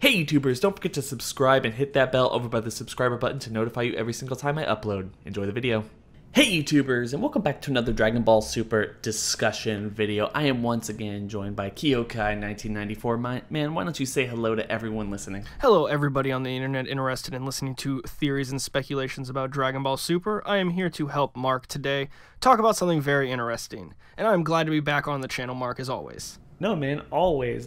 Hey YouTubers, don't forget to subscribe and hit that bell over by the subscriber button to notify you every single time I upload. Enjoy the video. Hey YouTubers, and welcome back to another Dragon Ball Super discussion video. I am once again joined by Kihokai 1994. Man, why don't you say hello to everyone listening? Hello everybody on the internet interested in listening to theories and speculations about Dragon Ball Super. I am here to help Mark today talk about something very interesting. And I'm glad to be back on the channel, Mark, as always. No, man, always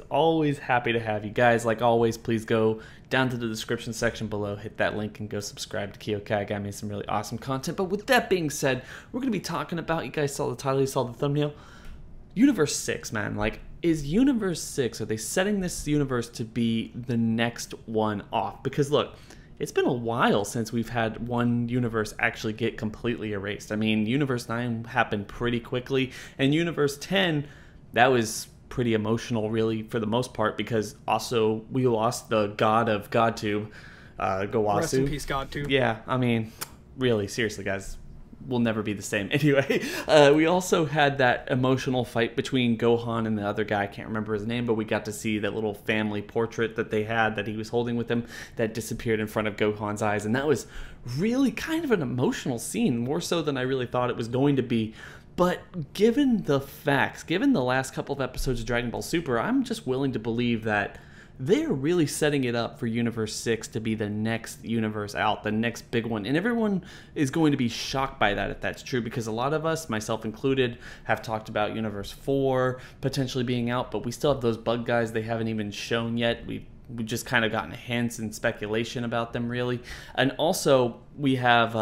happy to have you guys. Like always, please go down to the description section below, hit that link, and go subscribe to Kihokai. Got me some really awesome content. But with that being said, we're going to be talking about, you guys saw the title, you saw the thumbnail, Universe 6, man. Like, is Universe 6, are they setting this universe to be the next one off? Because look, it's been a while since we've had one universe actually get completely erased. I mean, Universe 9 happened pretty quickly, and Universe 10, that was pretty emotional, really, for the most part, because also we lost the god of GodTube, Gowasu. Rest in peace, GodTube. Yeah, I mean, really, seriously, guys, we'll never be the same. Anyway, we also had that emotional fight between Gohan and the other guy. I can't remember his name, but we got to see that little family portrait that they had that he was holding with him that disappeared in front of Gohan's eyes, and that was really kind of an emotional scene, more so than I really thought it was going to be. But given the facts, given the last couple of episodes of Dragon Ball Super, I'm just willing to believe that they're really setting it up for Universe 6 to be the next universe out, the next big one. And everyone is going to be shocked by that if that's true, because a lot of us, myself included, have talked about Universe 4 potentially being out, but we still have those bug guys they haven't even shown yet. We've just kind of gotten hints and speculation about them, really. And also, we have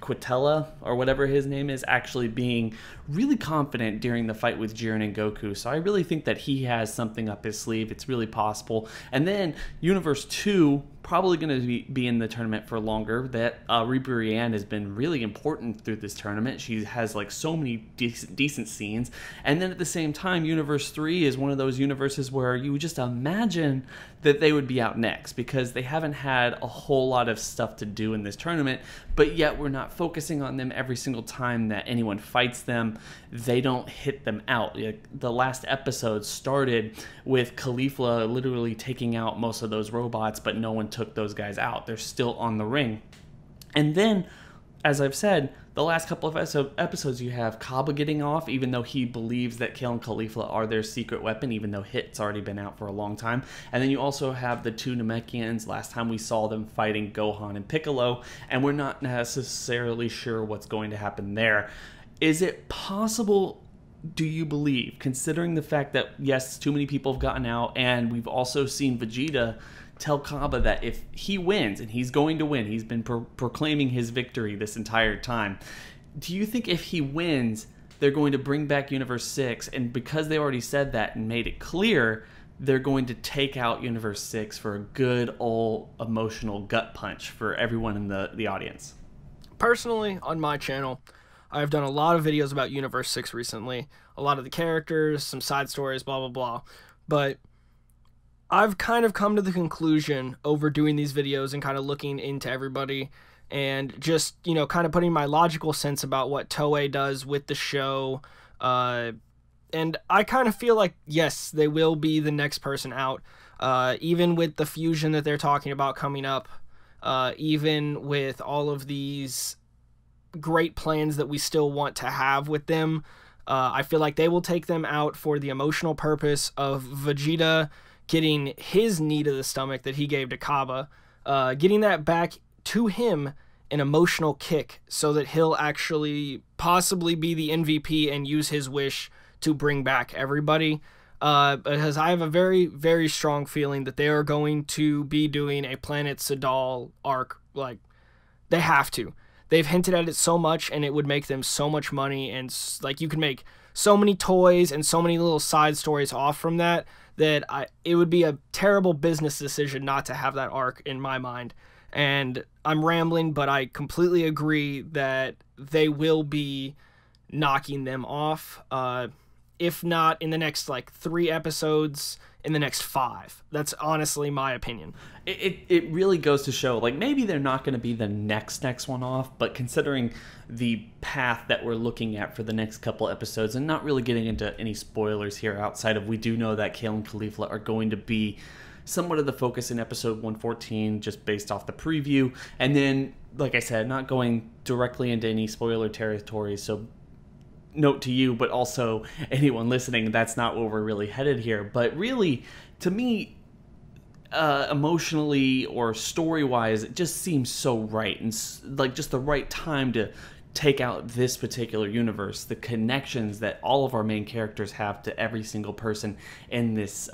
Quitella, or whatever his name is, actually being really confident during the fight with Jiren and Goku. So I really think that he has something up his sleeve. It's really possible. And then Universe 2, probably going to be in the tournament for longer. That Ribrianne has been really important through this tournament. She has like so many decent scenes. And then at the same time, Universe 3 is one of those universes where you would just imagine that they would be out next, because they haven't had a whole lot of stuff to do in this tournament, but yet we're not focusing on them every single time that anyone fights them. They don't hit them out. The last episode started with Caulifla literally taking out most of those robots, but no one took those guys out. They're still on the ring. And then, as I've said, the last couple of episodes, you have Kaba getting off, even though he believes that Kale and Caulifla are their secret weapon, even though Hit's already been out for a long time. And then you also have the two Namekians. Last time we saw them fighting Gohan and Piccolo, and we're not necessarily sure what's going to happen there. Is it possible, do you believe, considering the fact that, yes, too many people have gotten out, and we've also seen Vegeta tell Kaba that if he wins, and he's going to win, he's been proclaiming his victory this entire time, do you think if he wins, they're going to bring back Universe 6, and because they already said that and made it clear, they're going to take out Universe 6 for a good old emotional gut punch for everyone in the audience? Personally, on my channel, I've done a lot of videos about Universe 6 recently. A lot of the characters, some side stories, blah, blah, blah. But I've kind of come to the conclusion over doing these videos and kind of looking into everybody and just, you know, kind of putting my logical sense about what Toei does with the show. And I kind of feel like, yes, they will be the next person out. Even with the fusion that they're talking about coming up, even with all of these great plans that we still want to have with them, I feel like they will take them out for the emotional purpose of Vegeta getting his knee to the stomach that he gave to Kaba, getting that back to him, an emotional kick, so that he'll actually possibly be the MVP and use his wish to bring back everybody. Because I have a very, very strong feeling that they are going to be doing a Planet Sadal arc. Like, they have to. They've hinted at it so much, and it would make them so much money, and like you could make so many toys and so many little side stories off from that, it would be a terrible business decision not to have that arc in my mind. And I'm rambling, but I completely agree that they will be knocking them off. If not in the next, like, 3 episodes, in the next 5. That's honestly my opinion. It really goes to show, like, maybe they're not going to be the next one off, but considering the path that we're looking at for the next couple episodes, and not really getting into any spoilers here outside of, we do know that Kale and Caulifla are going to be somewhat of the focus in episode 114, just based off the preview. And then, like I said, not going directly into any spoiler territory, so note to you, but also anyone listening, that's not where we're really headed here. But really, to me, emotionally or story-wise, it just seems so right, and like just the right time to take out this particular universe, the connections that all of our main characters have to every single person in this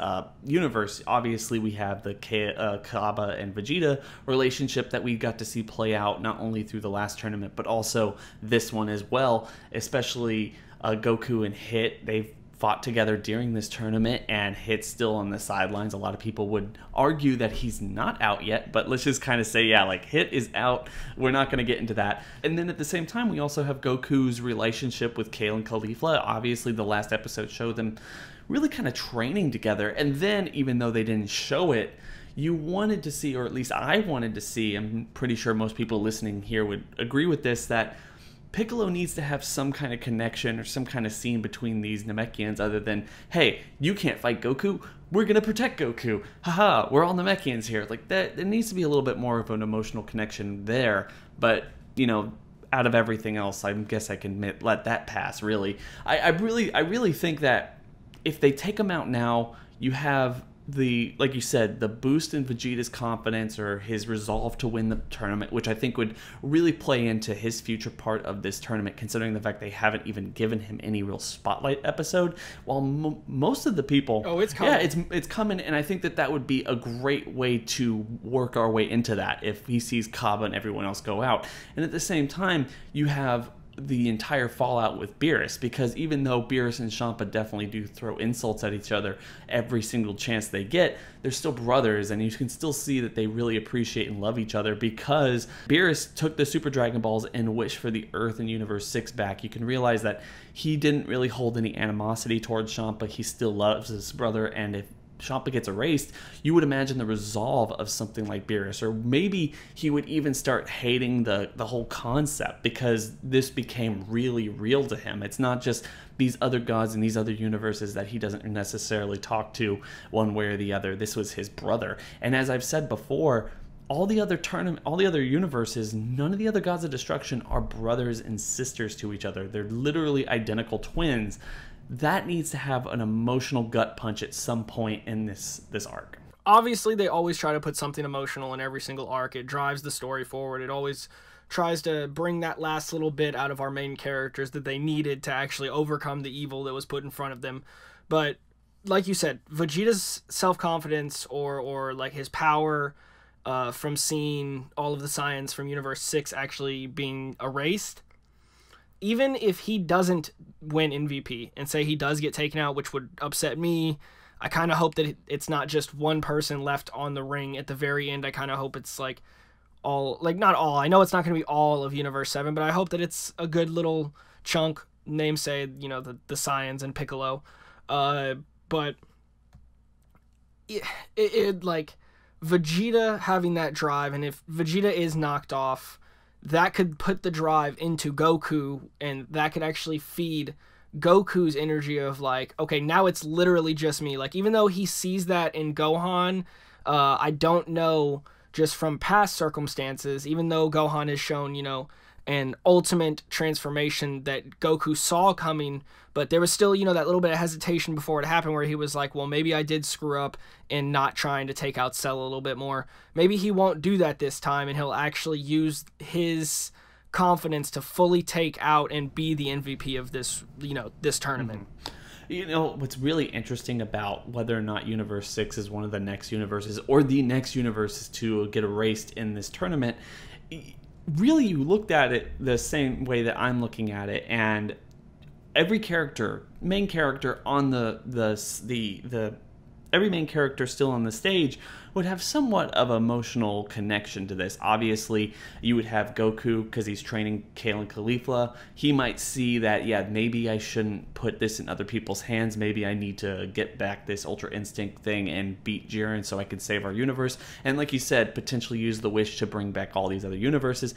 universe. Obviously, we have the Kaba and Vegeta relationship that we got to see play out not only through the last tournament, but also this one as well, especially Goku and Hit. They've fought together during this tournament, and Hit's still on the sidelines. A lot of people would argue that he's not out yet, but let's just kind of say, yeah, like Hit is out. We're not going to get into that. And then at the same time, we also have Goku's relationship with Kale and Caulifla. Obviously, the last episode showed them really kind of training together. And then, even though they didn't show it, you wanted to see, or at least I wanted to see, I'm pretty sure most people listening here would agree with this, that Piccolo needs to have some kind of connection or some kind of scene between these Namekians other than, hey, you can't fight Goku, we're going to protect Goku. Haha, we're all Namekians here. Like, that, there needs to be a little bit more of an emotional connection there. But, you know, out of everything else, I guess I can let that pass, really. I really think that if they take him out now, you have like you said, the boost in Vegeta's confidence or his resolve to win the tournament, which I think would really play into his future part of this tournament, considering the fact they haven't even given him any real spotlight episode. While most of the people, it's coming. Yeah, it's coming, and I think that would be a great way to work our way into that if he sees Kaba and everyone else go out. And at the same time, you have the entire fallout with Beerus, because even though Beerus and Champa definitely do throw insults at each other every single chance they get, they're still brothers, and you can still see that they really appreciate and love each other, because Beerus took the Super Dragon Balls and wished for the Earth and Universe 6 back. You can realize that he didn't really hold any animosity towards Champa. He still loves his brother, and if Champa gets erased, you would imagine the resolve of something like Beerus, or maybe he would even start hating the whole concept, because this became really real to him. It's not just these other gods and these other universes that he doesn't necessarily talk to one way or the other. This was his brother. And as I've said before, all the other universes, none of the other gods of destruction are brothers and sisters to each other. They're literally identical twins. That needs to have an emotional gut punch at some point in this arc. Obviously, they always try to put something emotional in every single arc. It drives the story forward. It always tries to bring that last little bit out of our main characters that they needed to actually overcome the evil that was put in front of them. But like you said, Vegeta's self-confidence or like his power from seeing all of the science from Universe 6 actually being erased, even if he doesn't win MVP and say he does get taken out, which would upset me, I kind of hope that it's not just one person left on the ring at the very end. I kind of hope it's like all, like not all, I know it's not going to be all of Universe 7, but I hope that it's a good little chunk, namesake, you know, the Saiyans and Piccolo. But it like Vegeta having that drive, and if Vegeta is knocked off, that could put the drive into Goku, and that could actually feed Goku's energy of like, okay, now it's literally just me. Like, even though he sees that in Gohan, I don't know, just from past circumstances, even though Gohan has shown, you know, an ultimate transformation that Goku saw coming, but there was still, you know, that little bit of hesitation before it happened where he was like, well, maybe I did screw up in not trying to take out Cell a little bit more. Maybe he won't do that this time, and he'll actually use his confidence to fully take out and be the MVP of this, you know, this tournament. You know, what's really interesting about whether or not Universe 6 is one of the next universes or the next universes to get erased in this tournament, really you looked at it the same way that I'm looking at it, and every character, main character on every main character still on the stage would have somewhat of an emotional connection to this. Obviously, you would have Goku because he's training Kale and Caulifla. He might see that, yeah, maybe I shouldn't put this in other people's hands. Maybe I need to get back this Ultra Instinct thing and beat Jiren so I can save our universe. And like you said, potentially use the wish to bring back all these other universes.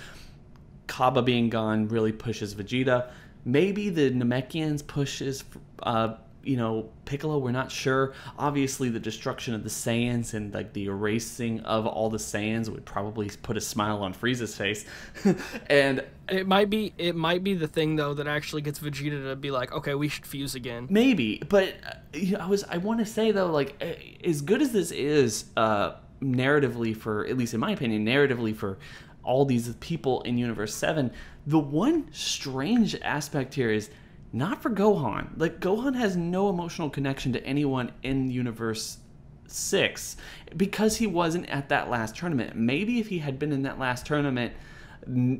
Kaba being gone really pushes Vegeta. Maybe the Namekians pushes Piccolo, we're not sure. Obviously, the destruction of the Saiyans and like the erasing of all the Saiyans would probably put a smile on Frieza's face. And it might be the thing though that actually gets Vegeta to be like, okay, we should fuse again. Maybe, but I want to say though, like, as good as this is narratively, for at least in my opinion, narratively for all these people in Universe 7, the one strange aspect here is not for Gohan. Like, Gohan has no emotional connection to anyone in Universe 6 because he wasn't at that last tournament. Maybe if he had been in that last tournament,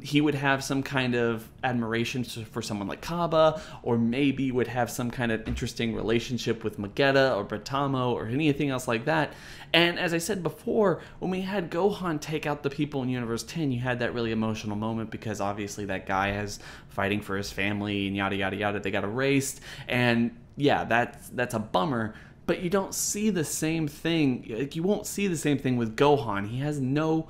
he would have some kind of admiration for someone like Kaba, or maybe would have some kind of interesting relationship with Vegeta or Bratamo or anything else like that. And as I said before, when we had Gohan take out the people in Universe 10, you had that really emotional moment because obviously that guy is fighting for his family and yada yada yada. They got erased, and yeah, that's a bummer. But you don't see the same thing. Like, you won't see the same thing with Gohan. He has no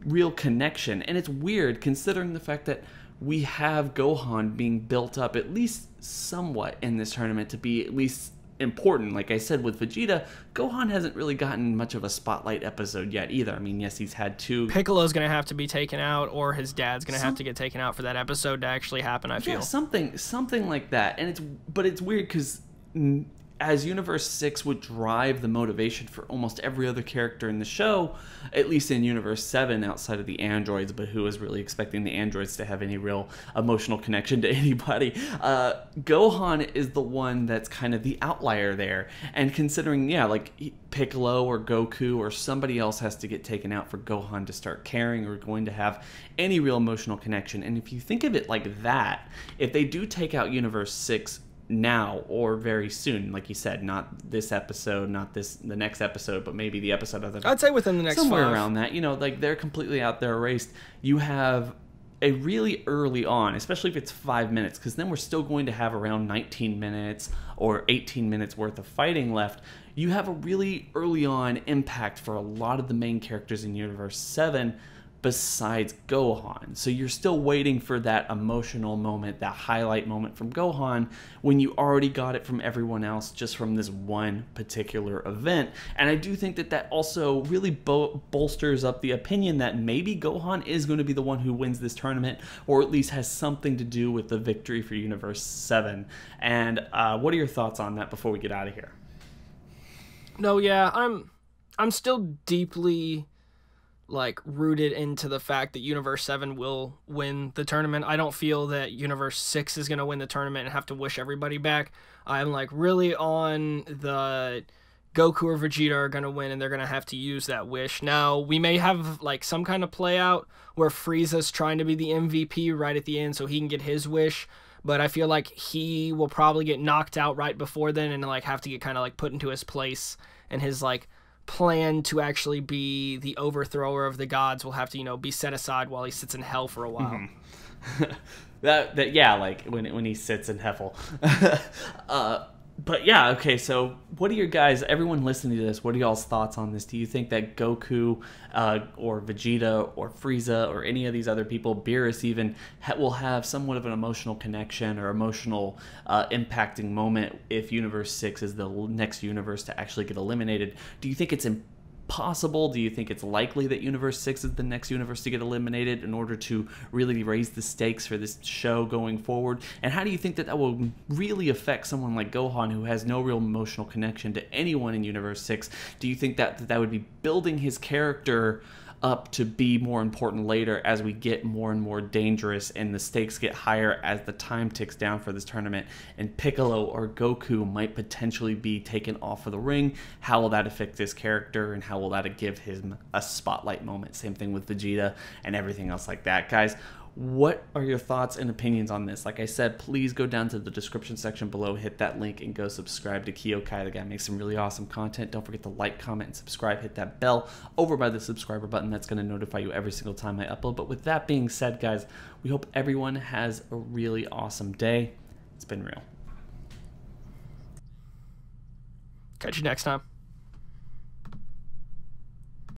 real connection, and it's weird considering the fact that we have Gohan being built up at least somewhat in this tournament to be at least important. Like I said with Vegeta, Gohan hasn't really gotten much of a spotlight episode yet either. I mean, yes, he's had 2. Piccolo's gonna have to be taken out, or his dad's gonna have to get taken out for that episode to actually happen, I feel. Yeah, something like that. And it's weird because as Universe 6 would drive the motivation for almost every other character in the show, at least in Universe 7 outside of the androids, but who was really expecting the androids to have any real emotional connection to anybody? Gohan is the one that's kind of the outlier there. And considering, like Piccolo or Goku or somebody else has to get taken out for Gohan to start caring or going to have any real emotional connection. And if you think of it like that, if they do take out Universe 6 now or very soon, like you said, not this episode, not the next episode, but maybe the episode of I'd say within the next somewhere 5. around that, like they're completely out there erased. You have a really early on, especially if it's 5 minutes, because then we're still going to have around 19 minutes or 18 minutes worth of fighting left. You have a really early on impact for a lot of the main characters in Universe 7 besides Gohan. So you're still waiting for that emotional moment, that highlight moment from Gohan, when you already got it from everyone else just from this one particular event. And I do think that also really bolsters up the opinion that maybe Gohan is going to be the one who wins this tournament, or at least has something to do with the victory for Universe 7. And what are your thoughts on that before we get out of here? No, yeah, I'm still deeply rooted into the fact that Universe 7 will win the tournament. I don't feel that Universe 6 is going to win the tournament and have to wish everybody back. I'm really on the Goku or Vegeta are going to win and they're going to have to use that wish. Now, we may have some kind of play out where Frieza's trying to be the MVP right at the end so he can get his wish, but I feel like he will probably get knocked out right before then and have to get kind of put into his place, and his plan to actually be the overthrower of the gods will have to be set aside while he sits in hell for a while. Yeah, when he sits in Heffel. But yeah, okay, so what are your guys, everyone listening to this, what are y'all's thoughts on this? Do you think that Goku or Vegeta or Frieza or any of these other people, Beerus even, will have somewhat of an emotional connection or emotional impacting moment if Universe 6 is the next universe to actually get eliminated? Do you think it's possible? Do you think it's likely that Universe 6 is the next universe to get eliminated in order to really raise the stakes for this show going forward? And how do you think that will really affect someone like Gohan, who has no real emotional connection to anyone in Universe 6? Do you think that would be building his character up to be more important later as we get more and more dangerous and the stakes get higher as the time ticks down for this tournament, and Piccolo or Goku might potentially be taken off of the ring? How will that affect his character, and how will that give him a spotlight moment? Same thing with Vegeta and everything else like that. Guys, what are your thoughts and opinions on this? Like I said, please go down to the description section below, hit that link, and go subscribe to Kihokai. The guy makes some really awesome content. Don't forget to like, comment, and subscribe. Hit that bell over by the subscriber button. That's going to notify you every single time I upload. But with that being said, guys, we hope everyone has a really awesome day. It's been real. Catch you next time.